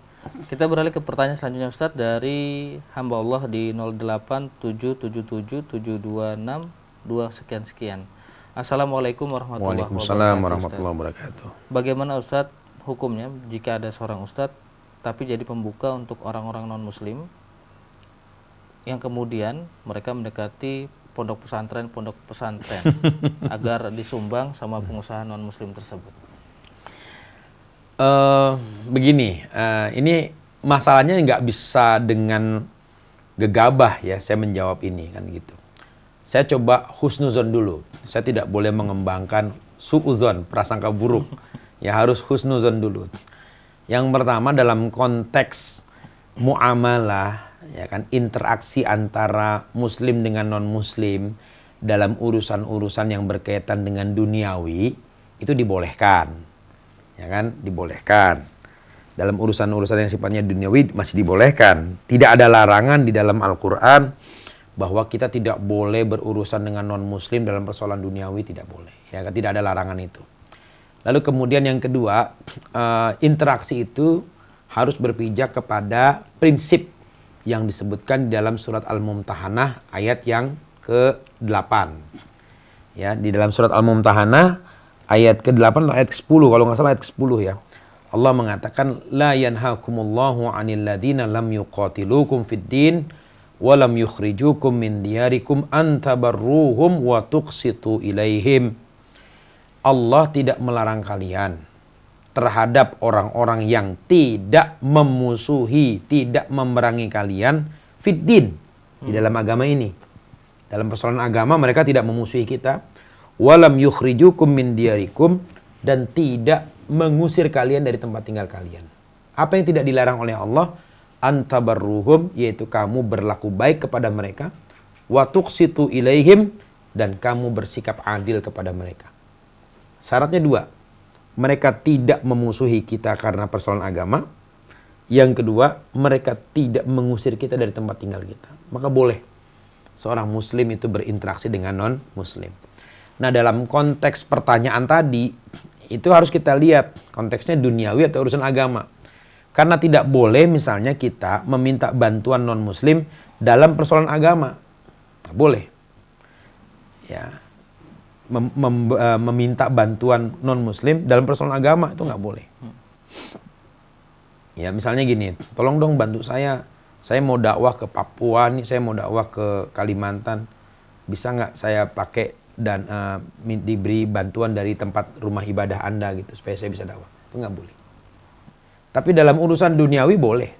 Kita beralih ke pertanyaan selanjutnya Ustadz dari hamba Allah di 087777262 Assalamualaikum warahmatullahi wabarakatuh. Waalaikumsalam warahmatullahi wabarakatuh. Bagaimana Ustadz hukumnya jika ada seorang Ustadz tapi jadi pembuka untuk orang-orang non-muslim yang kemudian mereka mendekati pondok pesantren agar disumbang sama pengusaha non-muslim tersebut? Begini, ini masalahnya nggak bisa dengan gegabah ya saya menjawab ini kan gitu. Saya coba husnuzon dulu. Saya tidak boleh mengembangkan suuzon, prasangka buruk. Ya harus husnuzon dulu. Yang pertama dalam konteks muamalah, ya kan, interaksi antara muslim dengan non-muslim dalam urusan-urusan yang berkaitan dengan duniawi itu dibolehkan. Ya kan, dibolehkan. Dalam urusan-urusan yang sifatnya duniawi masih dibolehkan. Tidak ada larangan di dalam Al-Qur'an bahwa kita tidak boleh berurusan dengan non-muslim dalam persoalan duniawi, tidak boleh. Ya, tidak ada larangan itu. Lalu kemudian yang kedua, interaksi itu harus berpijak kepada prinsip yang disebutkan di dalam surat Al-Mumtahanah ayat yang ke-8. Ya, di dalam surat Al-Mumtahanah ayat ke-8 ayat ke-10 kalau nggak salah ayat ke-10 ya. Allah mengatakan la yanhakumullahu 'anil ladzina lam yuqatilukum fid din walam yukhrijukum min diyarikum antabarruhum wa tuqsitu ilaihim. Allah tidak melarang kalian terhadap orang-orang yang tidak memusuhi, tidak memerangi kalian fiddin, di dalam agama ini. Dalam persoalan agama mereka tidak memusuhi kita. Walam yukhrijukum min diyarikum, dan tidak mengusir kalian dari tempat tinggal kalian. Apa yang tidak dilarang oleh Allah? Antabarruhum, yaitu kamu berlaku baik kepada mereka. Wa tuqsitu ilaihim, dan kamu bersikap adil kepada mereka. Syaratnya 2. Mereka tidak memusuhi kita karena persoalan agama. Yang kedua, mereka tidak mengusir kita dari tempat tinggal kita. Maka boleh seorang muslim itu berinteraksi dengan non-muslim. Nah, dalam konteks pertanyaan tadi, itu harus kita lihat konteksnya duniawi atau urusan agama. Karena tidak boleh misalnya kita meminta bantuan non-muslim dalam persoalan agama. Nggak boleh. Ya, meminta bantuan non-muslim dalam persoalan agama itu nggak boleh. Ya, misalnya gini, tolong dong bantu saya mau dakwah ke Papua nih, saya mau dakwah ke Kalimantan, bisa nggak saya pakai dan diberi bantuan dari tempat rumah ibadah Anda gitu supaya saya bisa dakwah? Itu nggak boleh. Tapi dalam urusan duniawi boleh.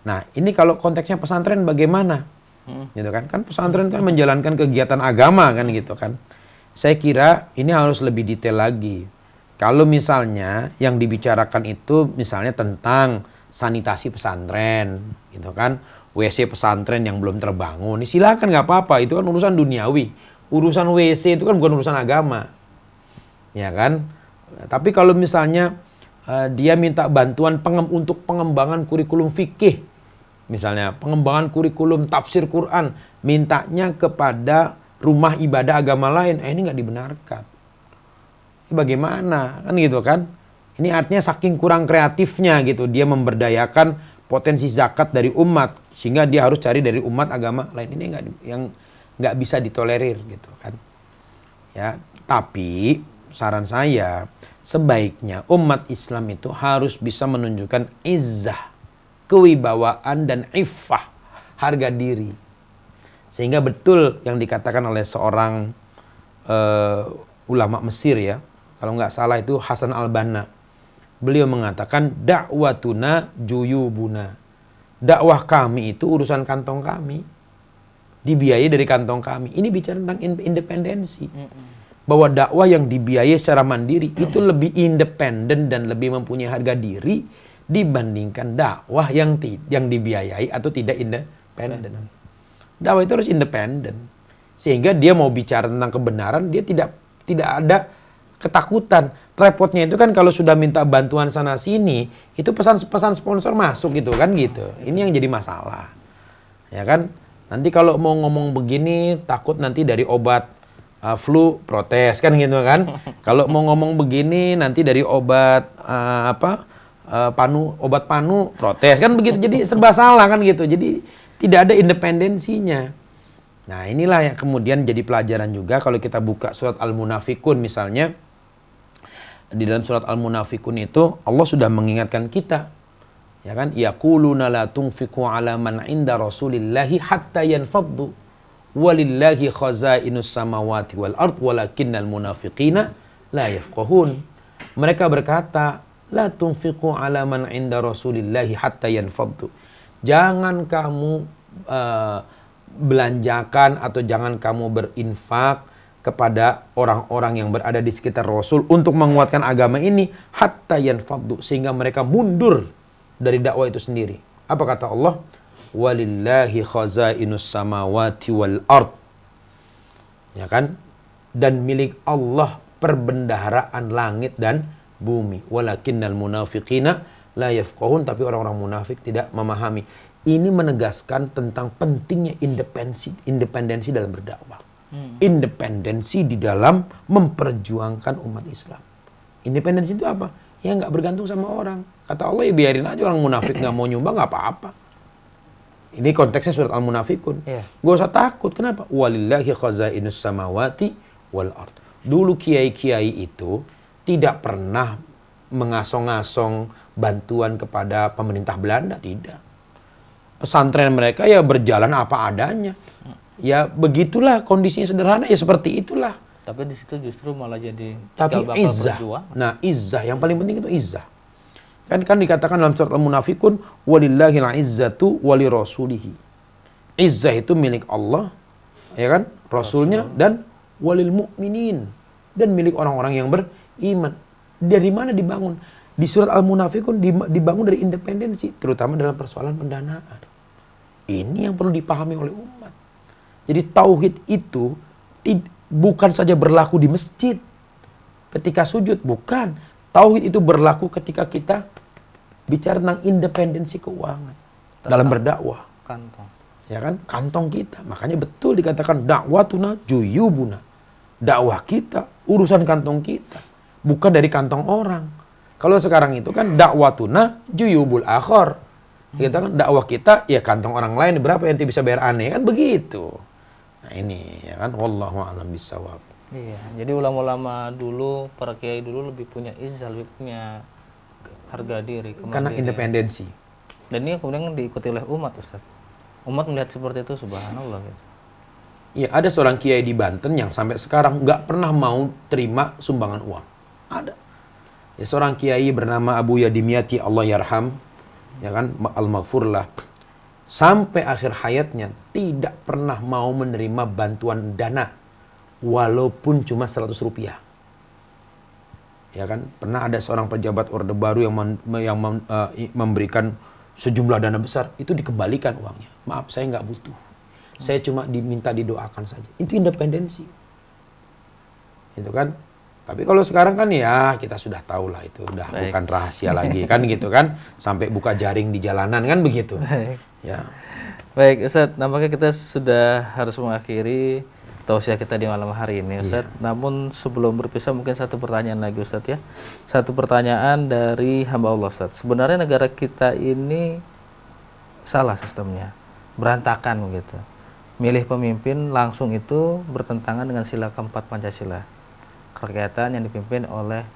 Nah, ini kalau konteksnya pesantren bagaimana? Gitu kan? Kan pesantren kan menjalankan kegiatan agama kan gitu kan. Saya kira ini harus lebih detail lagi. Kalau misalnya yang dibicarakan itu misalnya tentang sanitasi pesantren gitu kan, WC pesantren yang belum terbangun, silakan nggak apa-apa, itu kan urusan duniawi. Urusan WC itu kan bukan urusan agama. Ya kan? Tapi kalau misalnya dia minta bantuan untuk pengembangan kurikulum fikih, misalnya pengembangan kurikulum tafsir Quran, mintanya kepada rumah ibadah agama lain, ini nggak dibenarkan. Ini bagaimana? Kan gitu kan? Ini artinya saking kurang kreatifnya gitu, dia memberdayakan potensi zakat dari umat, sehingga dia harus cari dari umat agama lain. Ini nggak bisa ditolerir gitu kan? Ya, tapi saran saya sebaiknya umat Islam itu harus bisa menunjukkan izzah, kewibawaan dan iffah, harga diri. Sehingga betul yang dikatakan oleh seorang ulama Mesir ya, kalau nggak salah itu Hasan al-Banna. Beliau mengatakan dakwatuna juyubuna. Dakwah kami itu urusan kantong kami, dibiayai dari kantong kami. Ini bicara tentang independensi. Bahwa dakwah yang dibiayai secara mandiri itu lebih independen dan lebih mempunyai harga diri dibandingkan dakwah yang dibiayai atau tidak independen. Dakwah itu harus independen. Sehingga dia mau bicara tentang kebenaran, dia tidak ada ketakutan. Repotnya itu kan kalau sudah minta bantuan sana sini, itu pesan-pesan sponsor masuk gitu kan gitu. Ini yang jadi masalah. Ya kan? Nanti kalau mau ngomong begini, takut nanti dari obat flu protes kan gitu kan. Kalau mau ngomong begini nanti dari obat obat panu protes kan begitu. Jadi serba salah kan gitu. Jadi tidak ada independensinya. Nah, inilah yang kemudian jadi pelajaran juga kalau kita buka surat Al-Munafikun misalnya. Di dalam surat Al-Munafikun itu Allah sudah mengingatkan kita. Ya kan? Yaquluna la tunfiqu ala man 'inda Rasulillahi hatta yanfaddu. Walillahi khazainus samawati wal ard walakinnal munafiqina la yafqahun. Mereka berkata, la tunfiqu ala man 'inda Rasulillahi hatta yanfaddu. Jangan kamu belanjakan atau jangan kamu berinfak kepada orang-orang yang berada di sekitar Rasul untuk menguatkan agama ini hatta yanfaddu, sehingga mereka mundur dari dakwah itu sendiri. Apa kata Allah? Walillahi khazainus samawati wal ard. Ya kan? Dan milik Allah perbendaharaan langit dan bumi. Walakinnal munafiqina la yafqahun, tapi orang-orang munafik tidak memahami. Ini menegaskan tentang pentingnya independensi dalam berdakwah. Independensi di dalam memperjuangkan umat Islam. Independensi itu apa? Ya nggak bergantung sama orang. Kata Allah, ya biarin aja orang munafik nggak mau nyumbang, nggak apa-apa. Ini konteksnya surat Al-Munafikun. Gak usah takut. Kenapa? Walillahi khazainus samawati wal ard. Dulu kiai-kiai itu tidak pernah mengasong-asong bantuan kepada pemerintah Belanda, tidak. Pesantren mereka ya berjalan apa adanya. Ya begitulah kondisinya, sederhana ya seperti itulah. Tapi di situ justru malah jadi tapi izzah. Nah, izzah yang paling penting itu izzah. Kan dikatakan dalam surat Al-Munafikun, walillahil izzatu wali rasulihi. Izzah itu milik Allah, ya kan? Rasulnya dan walil mu'minin, dan milik orang-orang yang beriman. Dari mana dibangun? Di surat Al-Munafiqun dibangun dari independensi, terutama dalam persoalan pendanaan. Ini yang perlu dipahami oleh umat. Jadi tauhid itu bukan saja berlaku di masjid ketika sujud, bukan. Tauhid itu berlaku ketika kita bicara tentang independensi keuangan dalam berdakwah. Kantong. Ya kan? Kantong kita. Makanya betul dikatakan dakwatuna juyubuna. Dakwah kita, urusan kantong kita, bukan dari kantong orang. Kalau sekarang itu kan dakwatuna juyubul akhor. Kita kan dakwah kita ya kantong orang lain, berapa yang bisa bayar aneh, kan begitu. Nah ini ya kan, wallahu a'lam bissawab. Iya, jadi ulama-ulama dulu, para kiai dulu lebih punya izzah, lebih punya harga diri, Karena independensi. Dan ini kemudian diikuti oleh umat, Ustaz. Umat melihat seperti itu, subhanallah gitu. Iya, ada seorang kiai di Banten yang sampai sekarang nggak pernah mau terima sumbangan uang. Ada. Ya, seorang kiai bernama Abu Yadimiyati, Allah yarham, ya kan, al-maghfurlah. Sampai akhir hayatnya tidak pernah mau menerima bantuan dana, walaupun cuma 100 rupiah. Ya kan, pernah ada seorang pejabat Orde Baru yang memberikan sejumlah dana besar, itu dikembalikan uangnya. Maaf, saya nggak butuh. Saya cuma diminta didoakan saja. Itu independensi. Itu kan. Tapi kalau sekarang kan ya kita sudah tahu lah, itu udah bukan rahasia lagi kan gitu kan. Sampai buka jaring di jalanan kan begitu. Baik. Ya. Baik, Ustaz, nampaknya kita sudah harus mengakhiri tausiah kita di malam hari ini, Ustaz. Namun sebelum berpisah mungkin satu pertanyaan lagi, Ustaz ya. Satu pertanyaan dari hamba Allah, Ustaz. Sebenarnya negara kita ini salah sistemnya, berantakan begitu. Milih pemimpin langsung itu bertentangan dengan sila keempat Pancasila, kerakyatan yang dipimpin oleh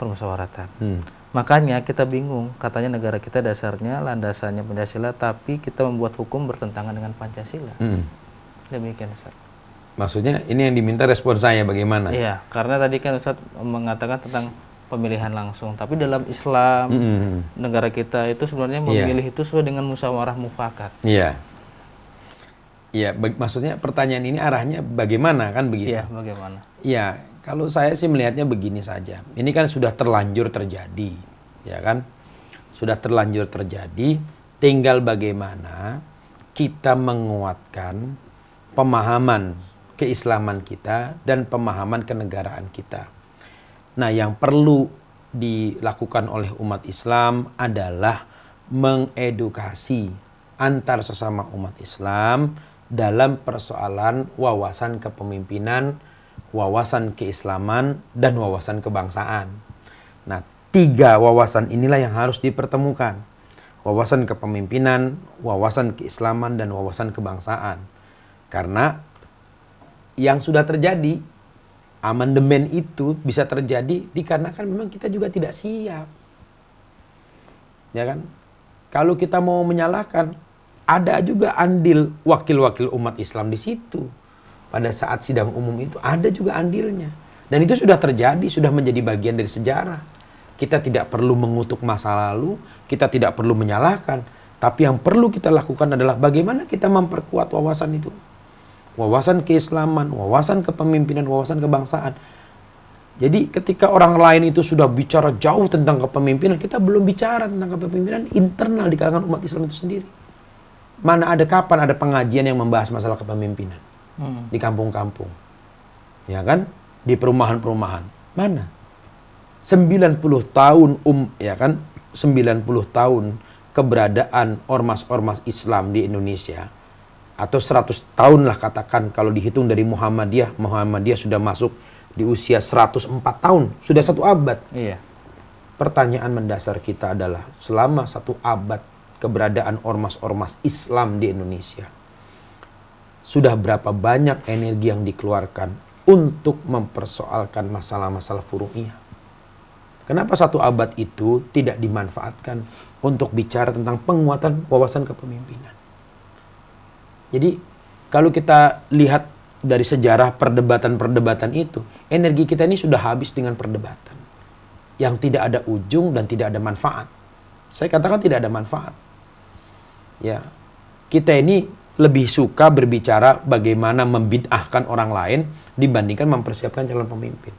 permusyawaratan. Makanya kita bingung, katanya negara kita dasarnya landasannya Pancasila, tapi kita membuat hukum bertentangan dengan Pancasila. Demikian, Ustaz. Maksudnya ini yang diminta respon saya bagaimana? Iya, karena tadi kan Ustaz mengatakan tentang pemilihan langsung, tapi dalam Islam negara kita itu sebenarnya memilih itu sesuai dengan musyawarah mufakat. Iya. Iya, maksudnya pertanyaan ini arahnya bagaimana kan begitu? Iya, bagaimana? Iya, kalau saya sih melihatnya begini saja. Ini kan sudah terlanjur terjadi, ya kan? Sudah terlanjur terjadi, tinggal bagaimana kita menguatkan pemahaman keislaman kita dan pemahaman kenegaraan kita. Nah, yang perlu dilakukan oleh umat Islam adalah mengedukasi antar sesama umat Islam dalam persoalan wawasan kepemimpinan, wawasan keislaman, dan wawasan kebangsaan. Nah, 3 wawasan inilah yang harus dipertemukan. Wawasan kepemimpinan, wawasan keislaman, dan wawasan kebangsaan. Karena yang sudah terjadi, amandemen itu bisa terjadi dikarenakan memang kita juga tidak siap. Ya kan? Kalau kita mau menyalahkan, ada juga andil wakil-wakil umat Islam di situ. Pada saat sidang umum itu ada juga andilnya. Dan itu sudah terjadi, sudah menjadi bagian dari sejarah. Kita tidak perlu mengutuk masa lalu, kita tidak perlu menyalahkan. Tapi yang perlu kita lakukan adalah bagaimana kita memperkuat wawasan itu. Wawasan keislaman, wawasan kepemimpinan, wawasan kebangsaan. Jadi ketika orang lain itu sudah bicara jauh tentang kepemimpinan, kita belum bicara tentang kepemimpinan internal di kalangan umat Islam itu sendiri. Mana ada kapan ada pengajian yang membahas masalah kepemimpinan di kampung-kampung, ya kan, di perumahan-perumahan. Mana 90 tahun ya kan, 90 tahun keberadaan ormas-ormas Islam di Indonesia, atau 100 tahun lah katakan kalau dihitung dari Muhammadiyah sudah masuk di usia 104 tahun, sudah 1 abad. Iya. Pertanyaan mendasar kita adalah selama 1 abad keberadaan ormas-ormas Islam di Indonesia, sudah berapa banyak energi yang dikeluarkan untuk mempersoalkan masalah-masalah furu'iyah? Kenapa 1 abad itu tidak dimanfaatkan untuk bicara tentang penguatan wawasan kepemimpinan? Jadi kalau kita lihat dari sejarah perdebatan-perdebatan itu, energi kita ini sudah habis dengan perdebatan yang tidak ada ujung dan tidak ada manfaat. Saya katakan tidak ada manfaat. Ya, kita ini lebih suka berbicara bagaimana membid'ahkan orang lain dibandingkan mempersiapkan calon pemimpin.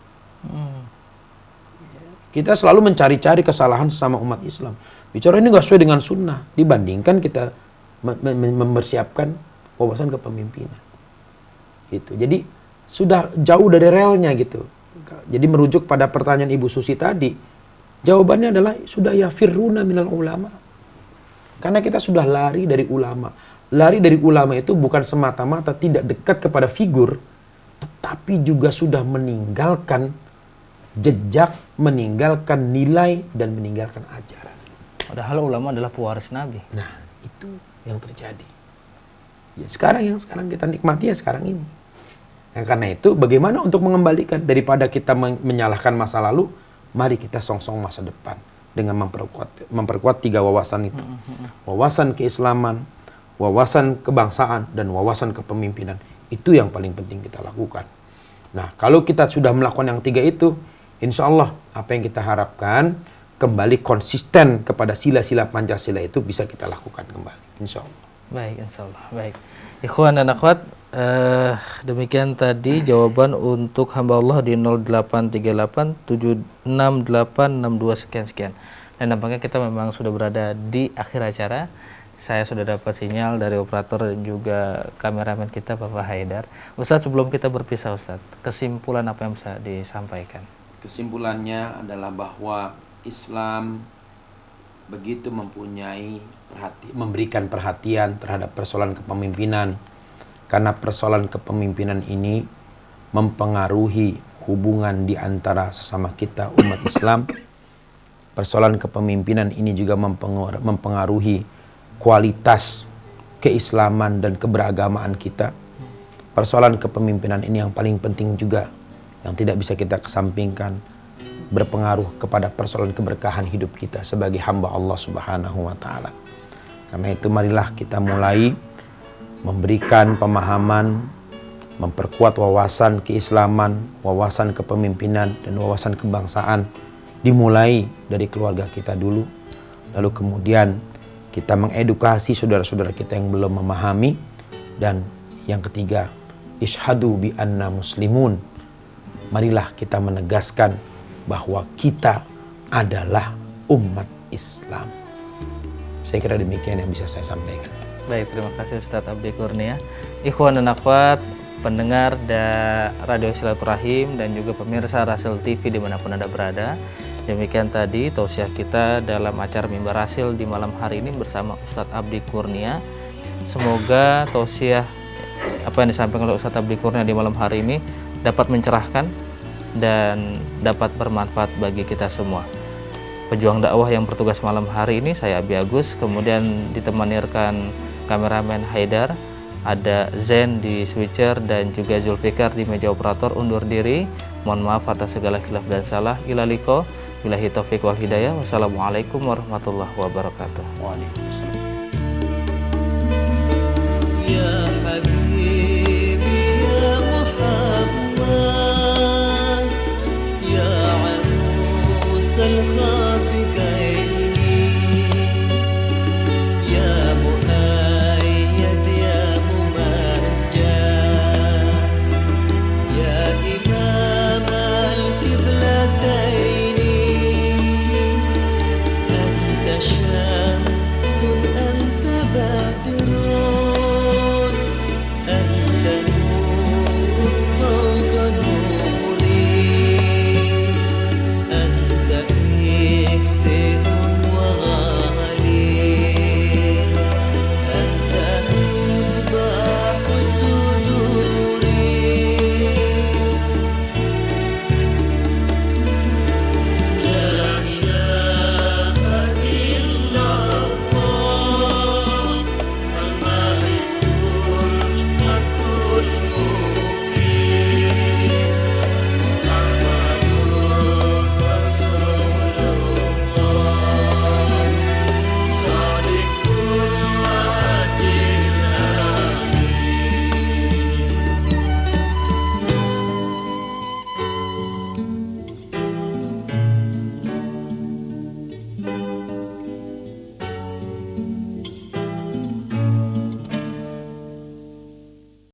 Kita selalu mencari-cari kesalahan sesama umat Islam. Bicara ini nggak sesuai dengan sunnah dibandingkan kita mempersiapkan wawasan kepemimpinan. Gitu. Jadi sudah jauh dari relnya gitu. Jadi merujuk pada pertanyaan Ibu Susi tadi, jawabannya adalah sudah ya firruna minal ulama. Karena kita sudah lari dari ulama. Lari dari ulama itu bukan semata-mata tidak dekat kepada figur, tetapi juga sudah meninggalkan jejak, meninggalkan nilai, dan meninggalkan ajaran. Padahal ulama adalah pewaris Nabi. Nah, itu yang terjadi. Ya, yang sekarang kita nikmati ya sekarang ini. Nah, karena itu bagaimana untuk mengembalikan daripada kita menyalahkan masa lalu, mari kita songsong masa depan dengan memperkuat 3 wawasan itu. Wawasan keislaman, wawasan kebangsaan, dan wawasan kepemimpinan. Itu yang paling penting kita lakukan. Nah, kalau kita sudah melakukan yang 3 itu, insya Allah apa yang kita harapkan kembali konsisten kepada sila-sila Pancasila itu bisa kita lakukan kembali, insya Allah. Baik, insya Allah. Baik. Ikhwan dan akhwat, demikian tadi jawaban untuk hamba Allah di 0838768662 sekian. Dan nampaknya kita memang sudah berada di akhir acara. Saya sudah dapat sinyal dari operator dan juga kameramen kita Bapak Haidar. Ustadz, sebelum kita berpisah Ustadz, kesimpulan apa yang bisa disampaikan? Kesimpulannya adalah bahwa Islam begitu memberikan perhatian terhadap persoalan kepemimpinan, karena persoalan kepemimpinan ini mempengaruhi hubungan di antara sesama kita umat Islam. Persoalan kepemimpinan ini juga mempengaruhi kualitas keislaman dan keberagamaan kita. Persoalan kepemimpinan ini yang paling penting juga, yang tidak bisa kita kesampingkan, berpengaruh kepada persoalan keberkahan hidup kita sebagai hamba Allah Subhanahu wa Ta'ala. Karena itu marilah kita mulai memberikan pemahaman, memperkuat wawasan keislaman, wawasan kepemimpinan, dan wawasan kebangsaan, dimulai dari keluarga kita dulu, lalu kemudian kita mengedukasi saudara-saudara kita yang belum memahami, dan yang ketiga, ishadu bi anna muslimun. Marilah kita menegaskan bahwa kita adalah umat Islam. Saya kira demikian yang bisa saya sampaikan. Baik, terima kasih Ustadz Abdi Kurnia. Ikhwan dan akhwat, pendengar Radio Silaturahim dan juga pemirsa Rasil TV dimanapun Anda berada. Demikian tadi tausiah kita dalam acara Mimbar Rasil di malam hari ini bersama Ustadz Abdi Kurnia. Semoga tausiah apa yang disampaikan oleh Ustadz Abdi Kurnia di malam hari ini dapat mencerahkan dan dapat bermanfaat bagi kita semua. Pejuang dakwah yang bertugas malam hari ini saya Abi Agus, kemudian ditemani rekan kameramen Haidar, ada Zen di switcher dan juga Zulfikar di meja operator. Undur diri, mohon maaf atas segala khilaf dan salah. Ilaliko billahi taufiq wal hidayah. Wassalamualaikum warahmatullahi wabarakatuh. Waalaikumsalam. Ya